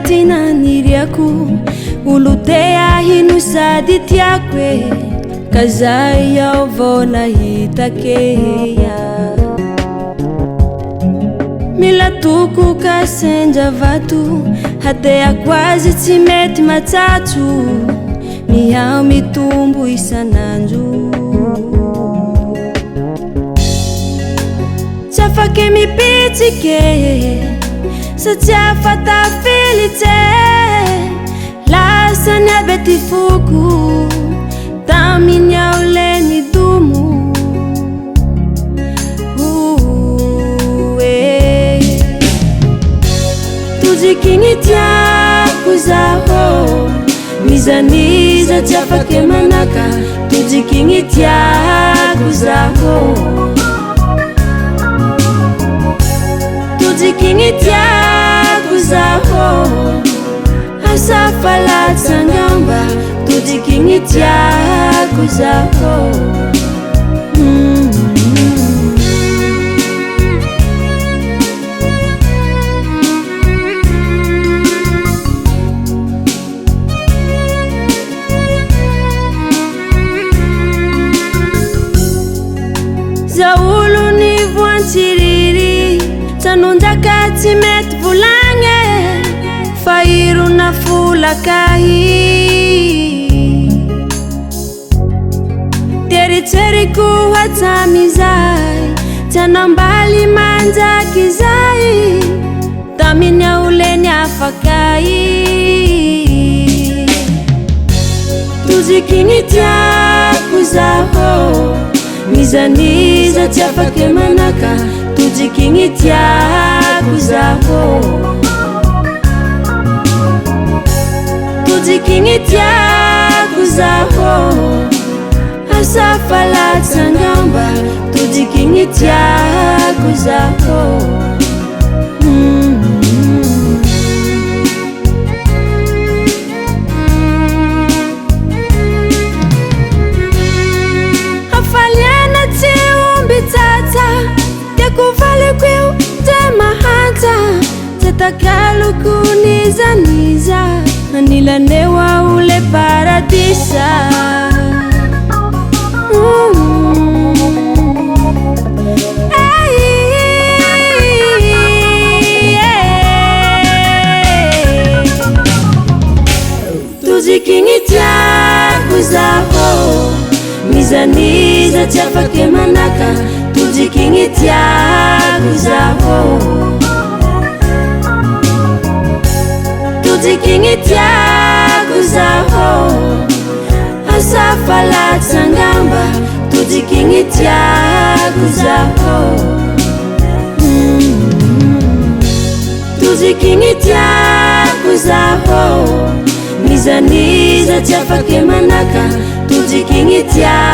tina niriako olo te ahino sady tiako e ka zay ao vao nahitakeya mila toko ka sendra vato hadeako azy tsy mety matsatso mihao mitombo isanandro tsy afaky mipitsike satria fatafily tse lasany aby ty foko taminy ao leny domo tozikigny tiako zaho mizaniza tsy afaky manaka tozikigny tiako zaho tozikigny tiako zaho asafalatsangamba tozikigny tiako zaho zaolo ny voantsiriri sanondraka tsy mety volagny fa irona folakahy teritseriko hatsamizay tsy anambaly manjaky zay taminy aoleny afakay tozikigny tiako zaho mizaniza tsy afaky manaka tozikigny tiako zaho tozikigny tiako zaho asafalatsangamba tozikigny tiako zaho afaliana tsy omby tsatsa tiako valiko eo te mahantsa tsy takaloko nizaniza anilaneo ao le paradisa tozikigny tiako zaho mizaniza tsy afaky manaka tozikigny tiako zaho tozikigny tiako zaho asafalatsangamba tozikigny tiako zaho tozikigny tiako zaho mizaniza tsy afaky manaka tozikigny tiako